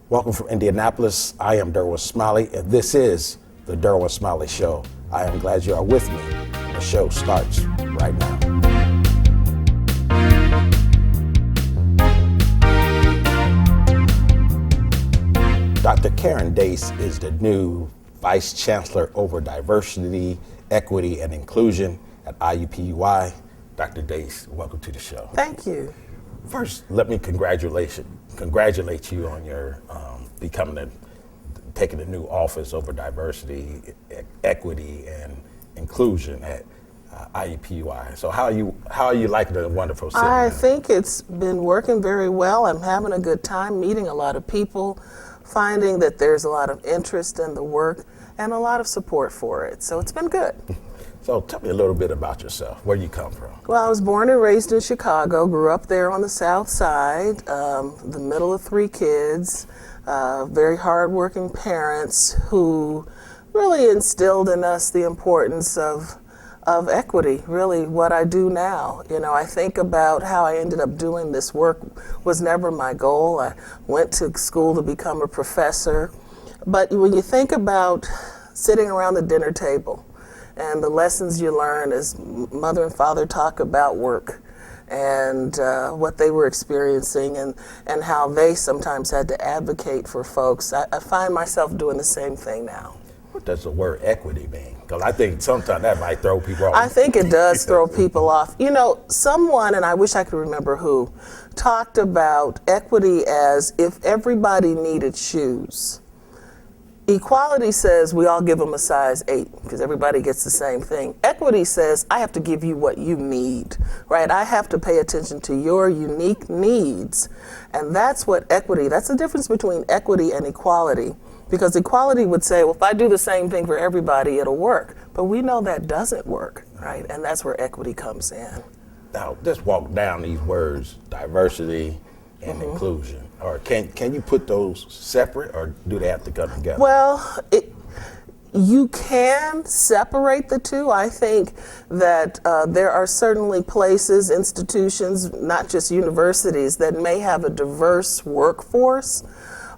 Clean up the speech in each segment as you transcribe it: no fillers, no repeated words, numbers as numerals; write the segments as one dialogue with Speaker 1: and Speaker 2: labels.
Speaker 1: Welcome from Indianapolis. I am Derwin Smiley, and this is the Derwin Smiley Show. I am glad you are with me. The show starts right now. Dr. Karen Dace is the new Vice Chancellor over Diversity, Equity, and Inclusion at IUPUI. Dr. Dace, welcome to the show.
Speaker 2: Thank you.
Speaker 1: First, let me congratulate you on your taking the new office over diversity, equity, and inclusion at IUPUI. So how are you liking the wonderful city?
Speaker 2: I think it's been working very well. I'm having a good time meeting a lot of people, finding that there's a lot of interest in the work and a lot of support for it. So it's been good.
Speaker 1: So tell me a little bit about yourself, where you come from.
Speaker 2: Well, I was born and raised in Chicago, grew up there on the South Side, the middle of 3 kids, very hardworking parents who really instilled in us the importance of equity, really what I do now. You know, I think about how I ended up doing this work was never my goal. I went to school to become a professor. But when you think about sitting around the dinner table, and the lessons you learn as mother and father talk about work and what they were experiencing and how they sometimes had to advocate for folks, I find myself doing the same thing now.
Speaker 1: What does the word equity mean? Because I think sometimes that might throw people off.
Speaker 2: I think it does throw people off. You know, someone, and I wish I could remember who, talked about equity as if everybody needed shoes. Equality says we all give them a size 8 because everybody gets the same thing. Equity says I have to give you what you need, right? I have to pay attention to your unique needs. And that's what equity, that's the difference between equity and equality. Because equality would say, well, if I do the same thing for everybody, it'll work. But we know that doesn't work, right? And that's where equity comes in.
Speaker 1: Now, let's walk down these words, diversity and inclusion. Or can you put those separate, or do they have to come together?
Speaker 2: Well, you can separate the two. I think that there are certainly places, institutions, not just universities, that may have a diverse workforce.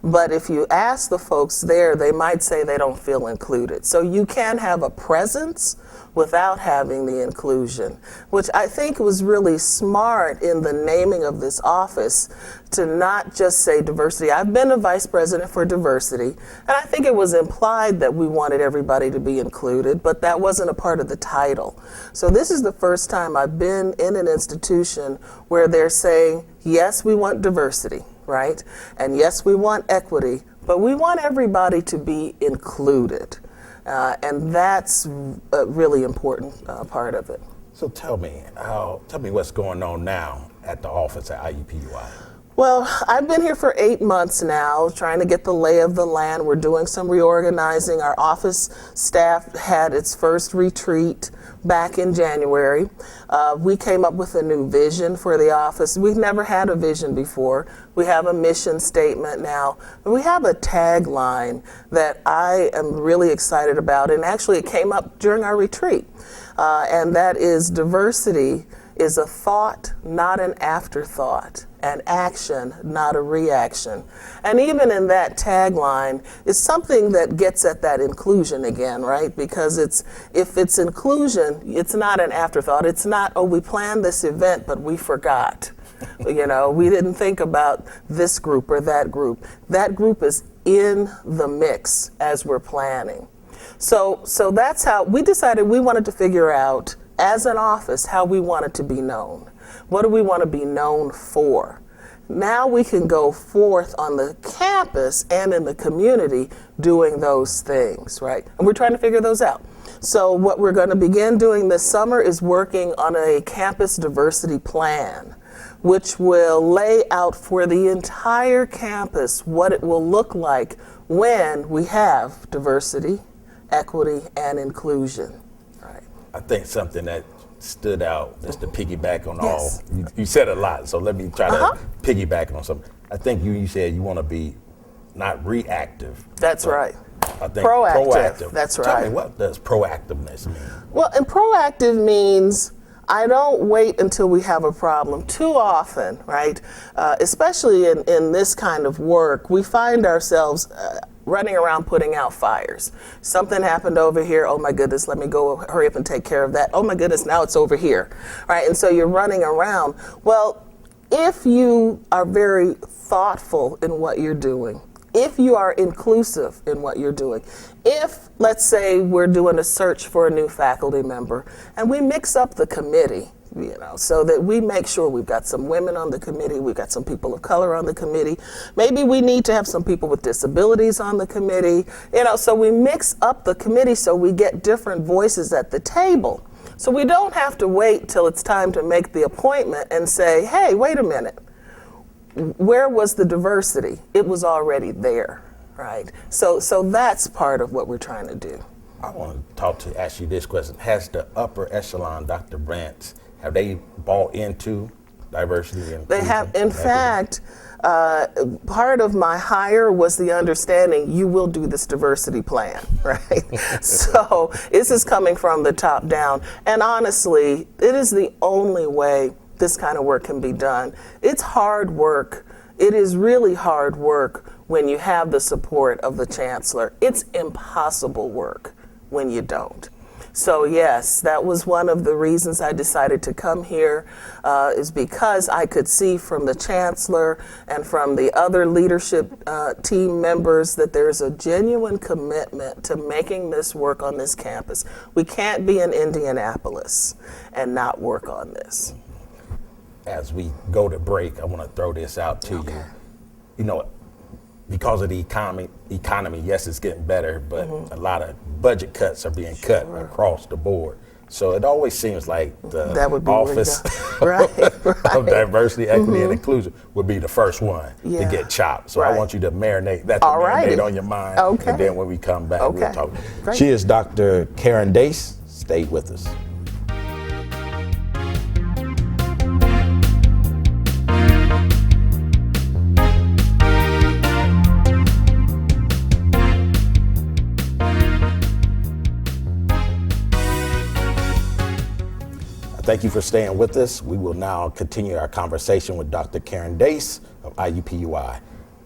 Speaker 2: But if you ask the folks there, they might say they don't feel included. So you can have a presence without having the inclusion, which I think was really smart in the naming of this office to not just say diversity. I've been a vice president for diversity, and I think it was implied that we wanted everybody to be included, but that wasn't a part of the title. So this is the first time I've been in an institution where they're saying, yes, we want diversity, right? And yes, we want equity, but we want everybody to be included. And that's a really important part of it.
Speaker 1: So tell me what's going on now at the office at IUPUI.
Speaker 2: Well, I've been here for 8 months now, trying to get the lay of the land. We're doing some reorganizing. Our office staff had its first retreat back in January. We came up with a new vision for the office. We've never had a vision before. We have a mission statement now. We have a tagline that I am really excited about, and actually it came up during our retreat. And that is, diversity is a thought, not an afterthought, and action, not a reaction. And even in that tagline is something that gets at that inclusion again, right? Because if it's inclusion, it's not an afterthought. It's not, oh, we planned this event, but we forgot. You know, we didn't think about this group or that group. That group is in the mix as we're planning. So that's how we decided we wanted to figure out, as an office, how we wanted to be known. What do we want to be known for? Now we can go forth on the campus and in the community doing those things, right? And we're trying to figure those out. So what we're going to begin doing this summer is working on a campus diversity plan, which will lay out for the entire campus what it will look like when we have diversity, equity, and inclusion.
Speaker 1: I think something that stood out, just to piggyback on
Speaker 2: Yes.
Speaker 1: all, you said a lot, so let me try to piggyback on something. I think you said you want to be not reactive.
Speaker 2: That's right.
Speaker 1: I think
Speaker 2: proactive. That's right.
Speaker 1: Tell me, what does proactiveness mean?
Speaker 2: Well, and proactive means I don't wait until we have a problem. Too often, right, especially in this kind of work, we find ourselves running around putting out fires. Something happened over here. Oh my goodness, let me go hurry up and take care of that. Oh my goodness, now it's over here, right? And so you're running around. Well, if you are very thoughtful in what you're doing, if you are inclusive in what you're doing, if, let's say, we're doing a search for a new faculty member and we mix up the committee, so that we make sure we've got some women on the committee, we've got some people of color on the committee, maybe we need to have some people with disabilities on the committee, so we mix up the committee so we get different voices at the table. So we don't have to wait till it's time to make the appointment and say, hey, wait a minute. Where was the diversity? It was already there, right? So that's part of what we're trying to do.
Speaker 1: I want to ask you this question. Has the upper echelon, Dr. Brants, have they bought into diversity and
Speaker 2: They have, in fact, part of my hire was the understanding you will do this diversity plan, right? So this is coming from the top down. And honestly, it is the only way this kind of work can be done. It's hard work. It is really hard work when you have the support of the Chancellor. It's impossible work when you don't. So yes, that was one of the reasons I decided to come here, is because I could see from the Chancellor and from the other leadership team members that there's a genuine commitment to making this work on this campus. We can't be in Indianapolis and not work on this.
Speaker 1: As we go to break, I want to throw this out to you. Because of the economy, yes, it's getting better, but a lot of budget cuts are being cut across the board. So it always seems like the office of diversity, equity, and inclusion would be the first one to get chopped. So I want you to marinate on your mind.
Speaker 2: Okay.
Speaker 1: And then when we come back, we'll talk.
Speaker 2: Great.
Speaker 1: She is Dr. Karen Dace. Stay with us. Thank you for staying with us. We will now continue our conversation with Dr. Karen Dace of IUPUI.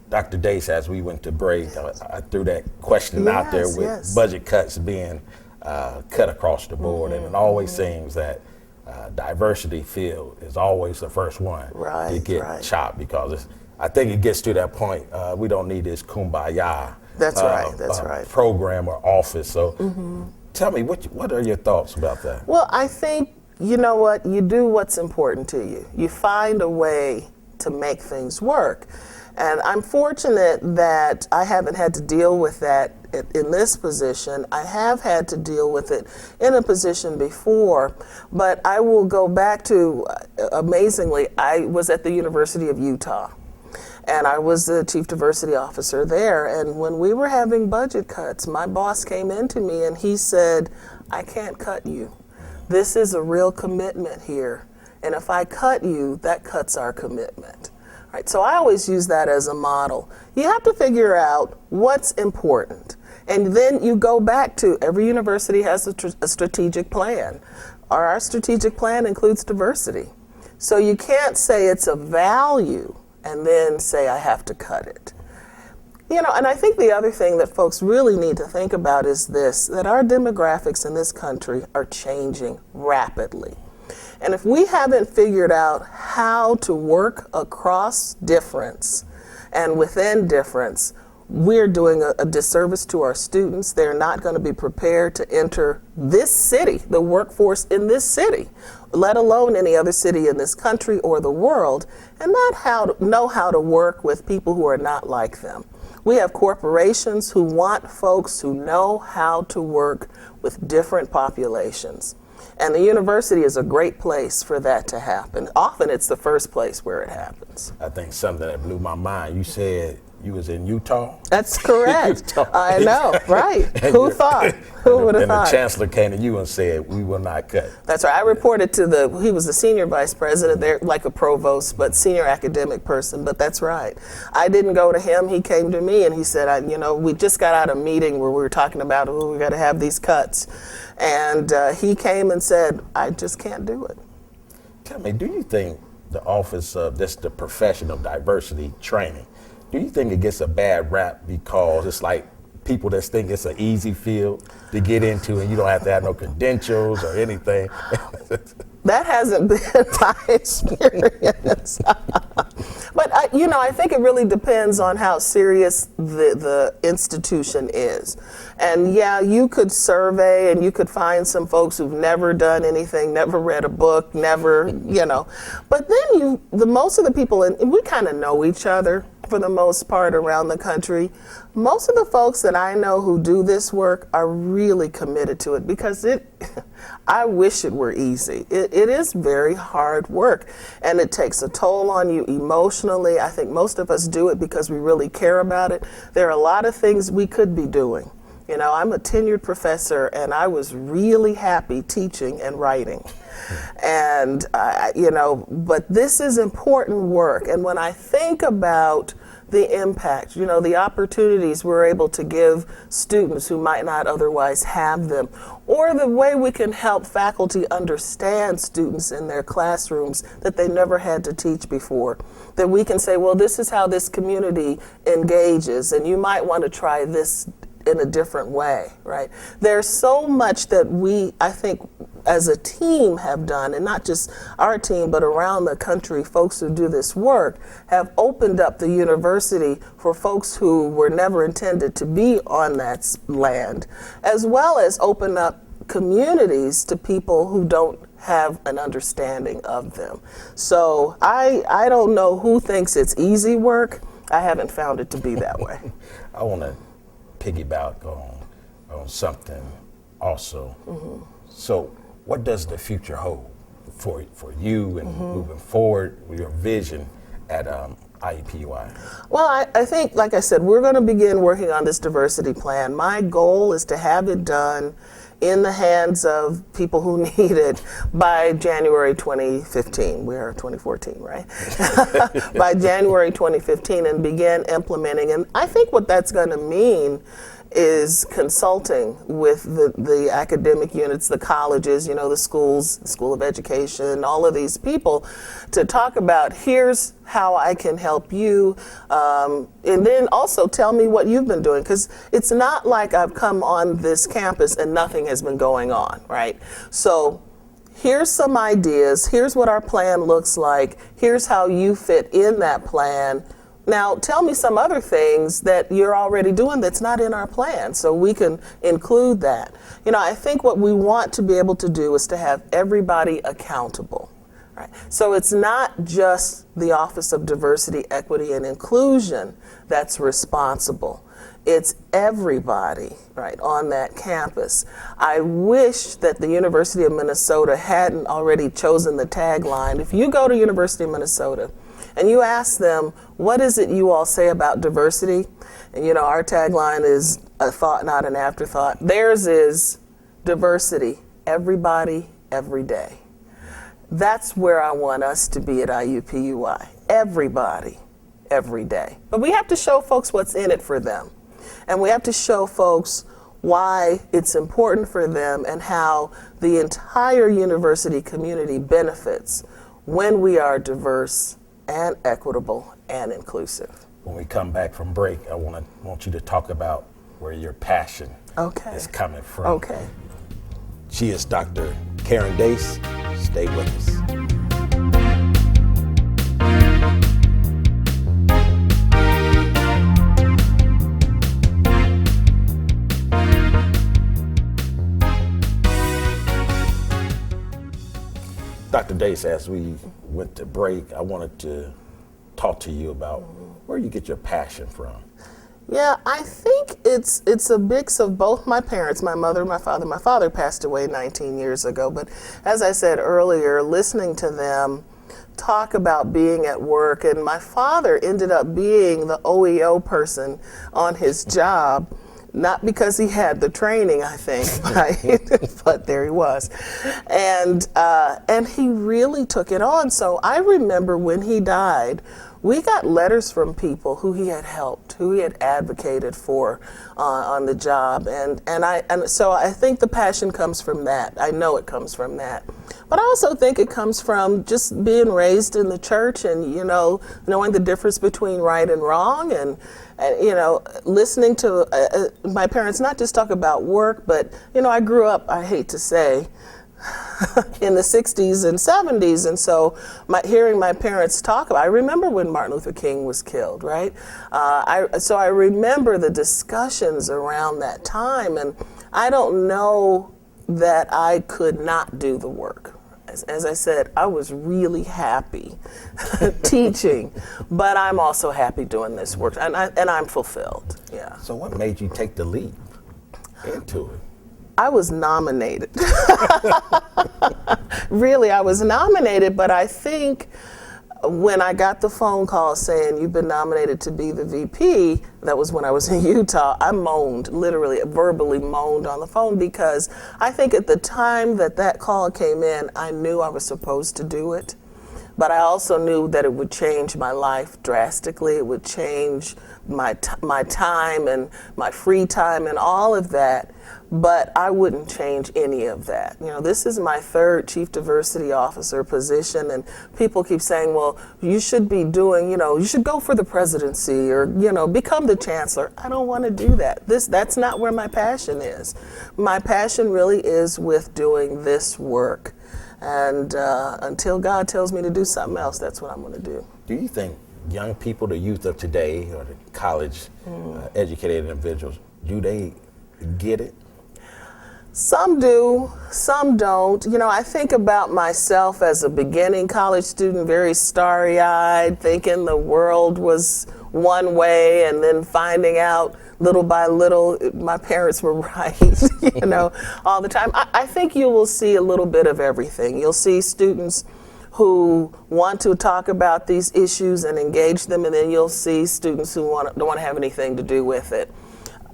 Speaker 1: Dr. Dace, as we went to break, I threw that question out there with budget cuts being cut across the board, and it always seems that diversity field is always the first one to get chopped, because I think it gets to that point, we don't need this kumbaya program or office. So tell me, what are your thoughts about that?
Speaker 2: Well, I think, you know what, you do what's important to you. You find a way to make things work. And I'm fortunate that I haven't had to deal with that in this position. I have had to deal with it in a position before, but I will go back to, amazingly, I was at the University of Utah, and I was the chief diversity officer there. And when we were having budget cuts, my boss came into me and he said, I can't cut you. This is a real commitment here. And if I cut you, that cuts our commitment. Right, so I always use that as a model. You have to figure out what's important. And then you go back to, every university has a strategic plan. Our strategic plan includes diversity. So you can't say it's a value and then say I have to cut it. And I think the other thing that folks really need to think about is this, that our demographics in this country are changing rapidly. And if we haven't figured out how to work across difference and within difference, we're doing a disservice to our students. They're not going to be prepared to enter this city, the workforce in this city, let alone any other city in this country or the world, and not know how to work with people who are not like them. We have corporations who want folks who know how to work with different populations. And the university is a great place for that to happen. Often it's the first place where it happens.
Speaker 1: I think something that blew my mind, you said you was in Utah?
Speaker 2: That's correct. I know, right. Who thought? Who would have thought?
Speaker 1: And the Chancellor came to you and said, we will not cut.
Speaker 2: That's right. I reported to he was the senior vice president there, like a provost, but senior academic person, but that's right. I didn't go to him. He came to me and he said, we just got out of a meeting where we were talking about, we got to have these cuts. And he came and said, I just can't do it.
Speaker 1: Tell me, do you think the office of the profession of diversity training, do you think it gets a bad rap because it's like people that think it's an easy field to get into and you don't have to have no credentials or anything?
Speaker 2: That hasn't been my experience. But I think it really depends on how serious the institution is. And yeah, you could survey and you could find some folks who've never done anything, never read a book, never, But then most of the people, and we kind of know each other for the most part around the country. Most of the folks that I know who do this work are really committed to it because I wish it were easy. It is very hard work and it takes a toll on you emotionally. I think most of us do it because we really care about it. There are a lot of things we could be doing. I'm a tenured professor and I was really happy teaching and writing. And, but this is important work. And when I think about the impact, the opportunities we're able to give students who might not otherwise have them, or the way we can help faculty understand students in their classrooms that they never had to teach before, that we can say, well, this is how this community engages, and you might want to try this in a different way, right? There's so much that we, I think, as a team have done, and not just our team, but around the country, folks who do this work have opened up the university for folks who were never intended to be on that land, as well as open up communities to people who don't have an understanding of them. So I don't know who thinks it's easy work. I haven't found it to be that way.
Speaker 1: I want to piggyback on something also. Mm-hmm. So what does the future hold for you and moving forward with your vision at IUPUI? Well,
Speaker 2: I think, like I said, we're going to begin working on this diversity plan. My goal is to have it done in the hands of people who need it by January 2015. We are 2014, right? By January 2015 and begin implementing. And I think what that's going to mean is consulting with the academic units, the colleges, the schools, the School of Education, all of these people to talk about here's how I can help you, and then also tell me what you've been doing, because it's not like I've come on this campus and nothing has been going on, right? So here's some ideas, here's what our plan looks like, here's how you fit in that plan. Now, tell me some other things that you're already doing that's not in our plan so we can include that. I think what we want to be able to do is to have everybody accountable. Right? So it's not just the Office of Diversity, Equity, and Inclusion that's responsible. It's everybody, right, on that campus. I wish that the University of Minnesota hadn't already chosen the tagline. If you go to University of Minnesota, and you ask them, what is it you all say about diversity? And our tagline is a thought, not an afterthought. Theirs is diversity, everybody, every day. That's where I want us to be at IUPUI. Everybody, every day. But we have to show folks what's in it for them. And we have to show folks why it's important for them and how the entire university community benefits when we are diverse and equitable and inclusive.
Speaker 1: When we come back from break, I want you to talk about where your passion is coming from.
Speaker 2: Okay.
Speaker 1: She is Dr. Karen Dace. Stay with us. Dr. Dace, as we went to break, I wanted to talk to you about where you get your passion from.
Speaker 2: Yeah, I think it's a mix of both my parents, my mother and my father. My father passed away 19 years ago, but as I said earlier, listening to them talk about being at work, and my father ended up being the OEO person on his job. Not because he had the training, I think, right? But there he was. And he really took it on. So I remember when he died, we got letters from people who he had helped, who he had advocated for on the job. And so I think the passion comes from that. I know it comes from that. But I also think it comes from just being raised in the church and, knowing the difference between right and wrong and listening to my parents not just talk about work, but, I grew up, I hate to say, in the 60s and 70s, and so hearing my parents talk about, I remember when Martin Luther King was killed, right? So I remember the discussions around that time, and I don't know that I could not do the work. As I said, I was really happy teaching, but I'm also happy doing this work, and I'm fulfilled, yeah.
Speaker 1: So what made you take the leap into it?
Speaker 2: I was nominated. Really, I was nominated, but I think when I got the phone call saying you've been nominated to be the VP, that was when I was in Utah, I moaned, literally, verbally moaned on the phone, because I think at the time that call came in, I knew I was supposed to do it. But I also knew that it would change my life drastically. It would change my time and my free time and all of that. But I wouldn't change any of that. This is my third Chief Diversity Officer position, and people keep saying, well, you should be doing, you should go for the presidency or, become the Chancellor. I don't want to do that. That's not where my passion is. My passion really is with doing this work. And until God tells me to do something else, that's what I'm going to do.
Speaker 1: Do you think young people, the youth of today, or the college educated individuals, do they get it?
Speaker 2: Some do, some don't. I think about myself as a beginning college student, very starry-eyed, thinking the world was one way, and then finding out little by little my parents were right, all the time. I think you will see a little bit of everything. You'll see students who want to talk about these issues and engage them, and then you'll see students who don't want to have anything to do with it.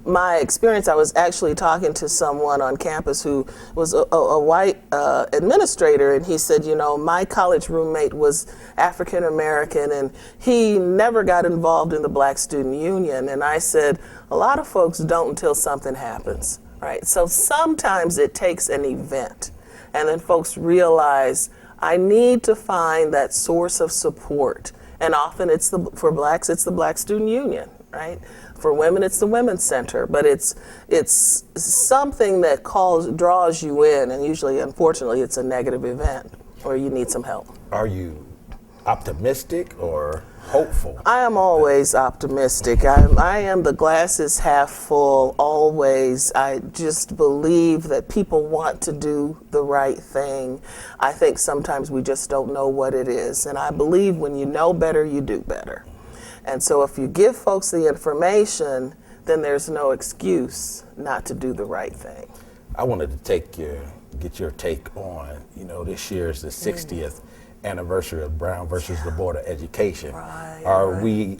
Speaker 2: My experience, I was actually talking to someone on campus who was a white administrator, and he said, my college roommate was African American, and he never got involved in the Black Student Union. And I said, a lot of folks don't until something happens, right? So sometimes it takes an event, and then folks realize, I need to find that source of support. And often for blacks, it's the Black Student Union, right? For women, it's the Women's Center, but it's something that draws you in, and usually, unfortunately, it's a negative event, or you need some help.
Speaker 1: Are you optimistic or hopeful?
Speaker 2: I am always optimistic. I am the glass is half full, always. I just believe that people want to do the right thing. I think sometimes we just don't know what it is, and I believe when you know better, you do better. And so if you give folks the information, then there's no excuse not to do the right thing.
Speaker 1: I wanted to get your take on, this year is the 60th anniversary of Brown versus the Board of Education. Are we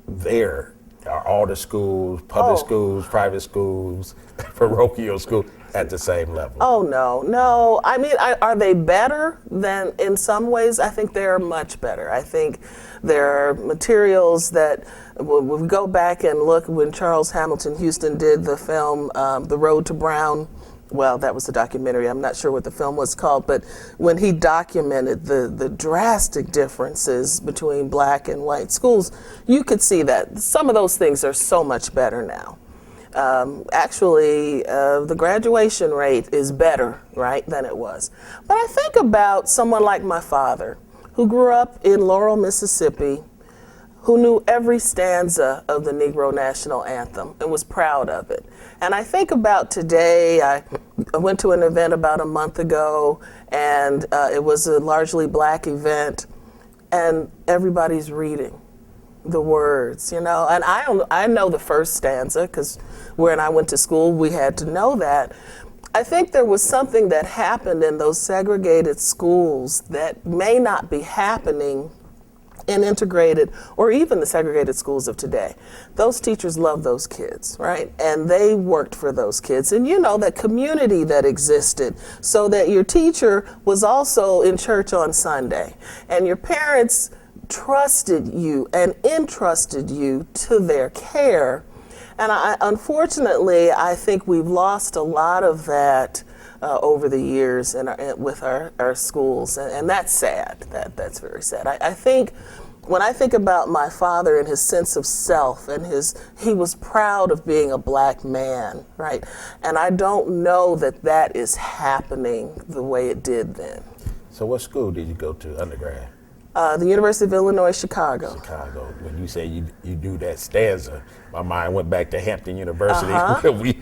Speaker 1: there? Are all the schools, public schools, private schools, parochial schools, at the same level? Oh,
Speaker 2: no. I mean, are they better than in some ways? I think they're much better. I think there are materials that, when we go back and look, when Charles Hamilton Houston did the film, The Road to Brown, well, that was the documentary. I'm not sure what the film was called, but when he documented the drastic differences between black and white schools, you could see that some of those things are so much better now. Actually, the graduation rate is better, right, than it was. But I think about someone like my father, who grew up in Laurel, Mississippi, who knew every stanza of the Negro National Anthem and was proud of it. And I think about today, I went to an event about a month ago, and it was a largely black event, and everybody's reading the words, and I know the first stanza, because when I went to school, we had to know that. I think there was something that happened in those segregated schools that may not be happening in integrated or even the segregated schools of today. Those teachers love those kids, right? And they worked for those kids. And that community that existed, so that your teacher was also in church on Sunday, and your parents trusted you and entrusted you to their care. And unfortunately, I think we've lost a lot of that over the years with our schools, and that's sad. That's very sad. I think when I think about my father and his sense of self and he was proud of being a black man, right? And I don't know that is happening the way it did then.
Speaker 1: So what school did you go to undergrad?
Speaker 2: The University of Illinois, Chicago.
Speaker 1: When you say you do that stanza, my mind went back to Hampton University, where we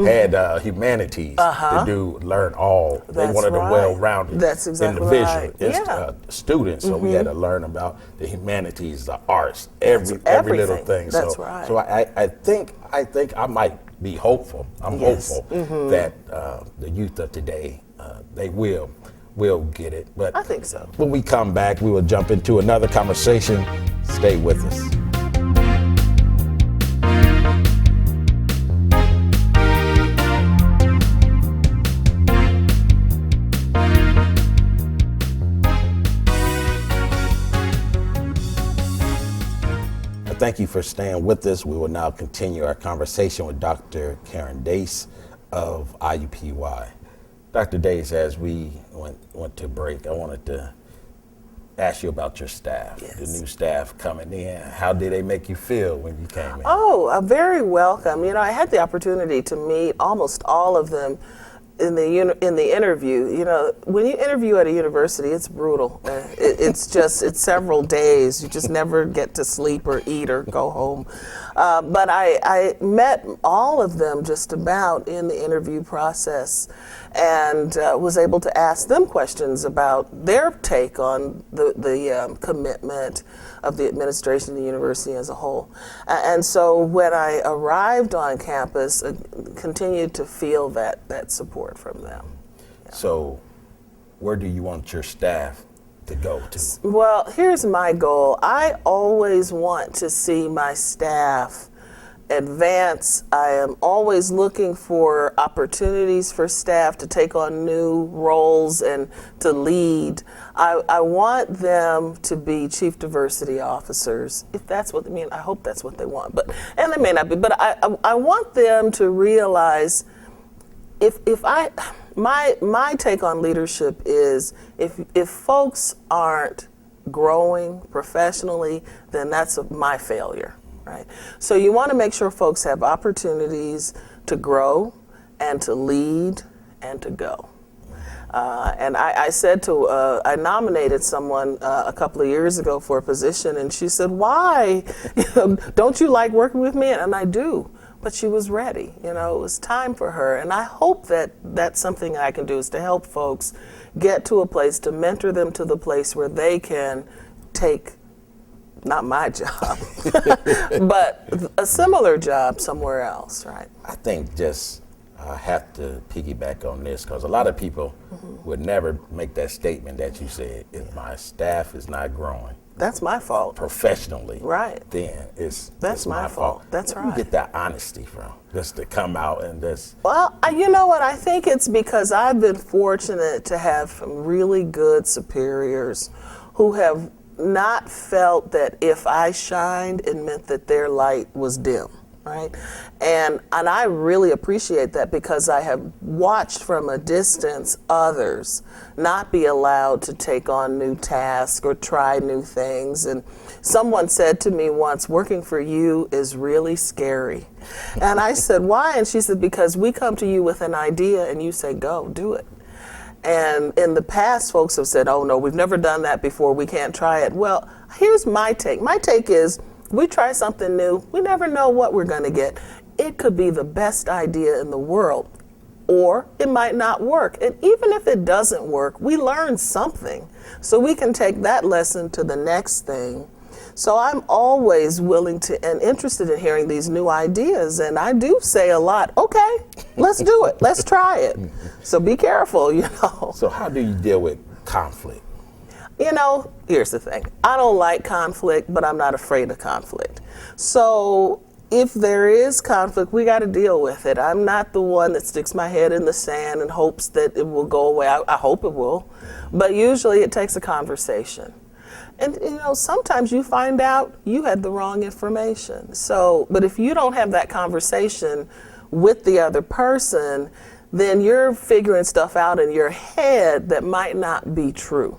Speaker 1: had humanities to learn all. They wanted a well-rounded individual, students. So we had to learn about the humanities, the arts, every little thing.
Speaker 2: That's right.
Speaker 1: So I think I might be hopeful. I'm hopeful that the youth of today, they will get it. But
Speaker 2: I think so.
Speaker 1: When we come back, we will jump into another conversation. Stay with us. Thank you for staying with us. We will now continue our conversation with Dr. Karen Dace of IUPUI. Dr. Dace, as we went to break, I wanted to ask you about your staff, the new staff coming in. How did they make you feel when you came in?
Speaker 2: Oh, very welcome. You know, I had the opportunity to meet almost all of them in the interview. You know, when you interview at a university, it's brutal. It's several days. You just never get to sleep or eat or go home. But I met all of them just about in the interview process, and was able to ask them questions about their take on the commitment of the administration of the university as a whole. And so when I arrived on campus, I continued to feel that support from them. Yeah.
Speaker 1: So where do you want your staff to go to?
Speaker 2: Well, here's my goal. I always want to see my staff advance. I am always looking for opportunities for staff to take on new roles and to lead. I want them to be chief diversity officers, if that's what they mean. I hope that's what they want, and they may not be, but I want them to realize my take on leadership is if folks aren't growing professionally, then that's my failure. Right. So you want to make sure folks have opportunities to grow and to lead and to go. And I said I nominated someone a couple of years ago for a position, and she said, "Why? Don't you like working with me?" And I do. But she was ready. You know, it was time for her. And I hope that that's something I can do, is to help folks get to a place, to mentor them to the place where they can take, not my job, but a similar job somewhere else, right?
Speaker 1: I think just have to piggyback on this, because a lot of people would never make that statement that you said. If my staff is not growing,
Speaker 2: that's my fault.
Speaker 1: Professionally,
Speaker 2: right?
Speaker 1: Then
Speaker 2: that's my fault. That's right.
Speaker 1: Where do you get that honesty from? Just to come out and just.
Speaker 2: Well, you know what? I think it's because I've been fortunate to have some really good superiors who have not felt that if I shined, it meant that their light was dim, right? And I really appreciate that, because I have watched from a distance others not be allowed to take on new tasks or try new things. And someone said to me once, "Working for you is really scary." And I said, "Why?" And she said, "Because we come to you with an idea and you say, go, do it." And in the past, folks have said, "Oh no, we've never done that before, we can't try it." Well, here's my take. My take is, we try something new, we never know what we're gonna get. It could be the best idea in the world, or it might not work. And even if it doesn't work, we learn something. So we can take that lesson to the next thing. So I'm always willing to and interested in hearing these new ideas. And I do say a lot, okay, let's do it. Let's try it. So be careful, you know.
Speaker 1: So how do you deal with conflict?
Speaker 2: You know, here's the thing. I don't like conflict, but I'm not afraid of conflict. So if there is conflict, we got to deal with it. I'm not the one that sticks my head in the sand and hopes that it will go away. I hope it will. But usually it takes a conversation. And sometimes you find out you had the wrong information. So, but if you don't have that conversation with the other person, then you're figuring stuff out in your head that might not be true.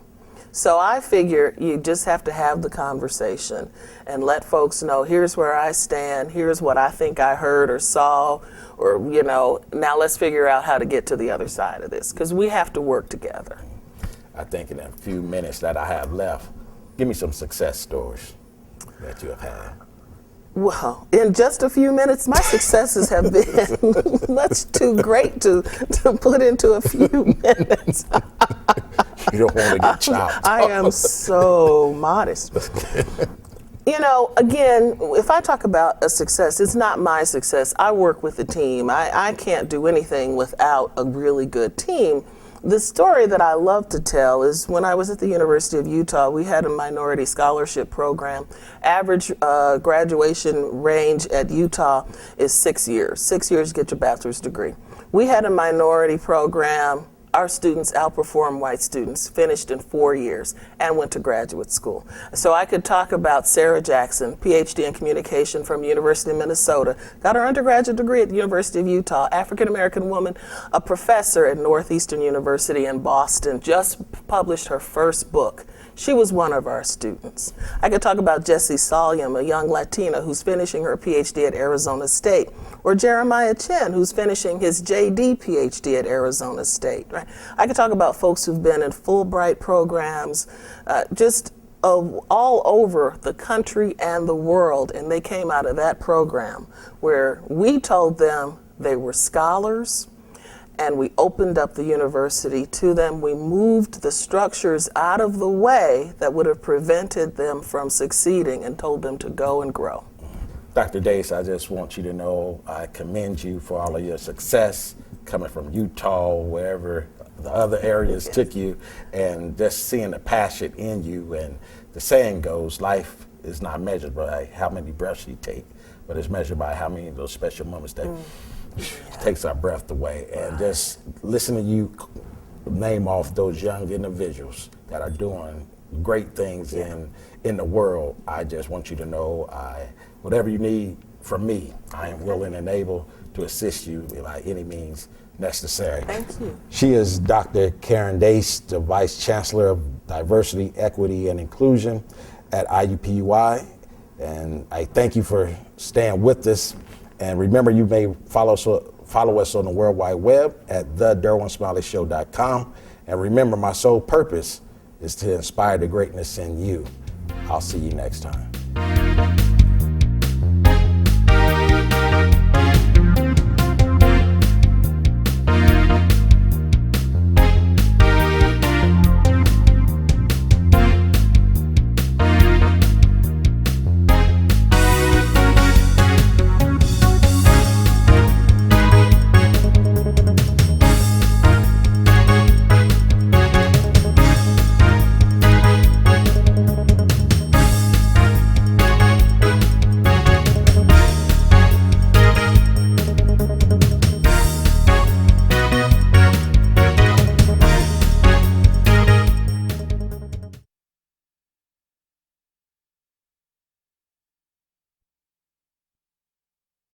Speaker 2: So I figure you just have to have the conversation and let folks know, here's where I stand, here's what I think I heard or saw, or, now let's figure out how to get to the other side of this, because we have to work together.
Speaker 1: I think in a few minutes that I have left, give me some success stories that you have had.
Speaker 2: Well, in just a few minutes, my successes have been much too great to put into a few minutes.
Speaker 1: You don't want to get chopped.
Speaker 2: I am so modest. Again, if I talk about a success, it's not my success. I work with a team. I can't do anything without a really good team. The story that I love to tell is when I was at the University of Utah, we had a minority scholarship program. Average graduation range at Utah is 6 years. 6 years to get your bachelor's degree. We had a minority program. Our students outperformed white students, finished in 4 years, and went to graduate school. So I could talk about Sarah Jackson, Ph.D. in communication from University of Minnesota, got her undergraduate degree at the University of Utah, African-American woman, a professor at Northeastern University in Boston, just published her first book. She was one of our students. I could talk about Jessie Salyam, a young Latina who's finishing her PhD at Arizona State, or Jeremiah Chen, who's finishing his JD PhD at Arizona State. Right? I could talk about folks who've been in Fulbright programs, just all over the country and the world, and they came out of that program where we told them they were scholars, and we opened up the university to them. We moved the structures out of the way that would have prevented them from succeeding and told them to go and grow.
Speaker 1: Dr. Dace, I just want you to know I commend you for all of your success coming from Utah, wherever the other areas took you, and just seeing the passion in you. And the saying goes, life is not measured by how many breaths you take, but it's measured by how many of those special moments that takes our breath away. And just listen to you name off those young individuals that are doing great things in the world. I just want you to know, whatever you need from me, I am willing and able to assist you by any means necessary.
Speaker 2: Thank you.
Speaker 1: She is Dr. Karen Dace, the Vice Chancellor of Diversity, Equity, and Inclusion at IUPUI. And I thank you for staying with us. And remember, you may follow us on the World Wide Web at thederwinsmiley.com. And remember, my sole purpose is to inspire the greatness in you. I'll see you next time.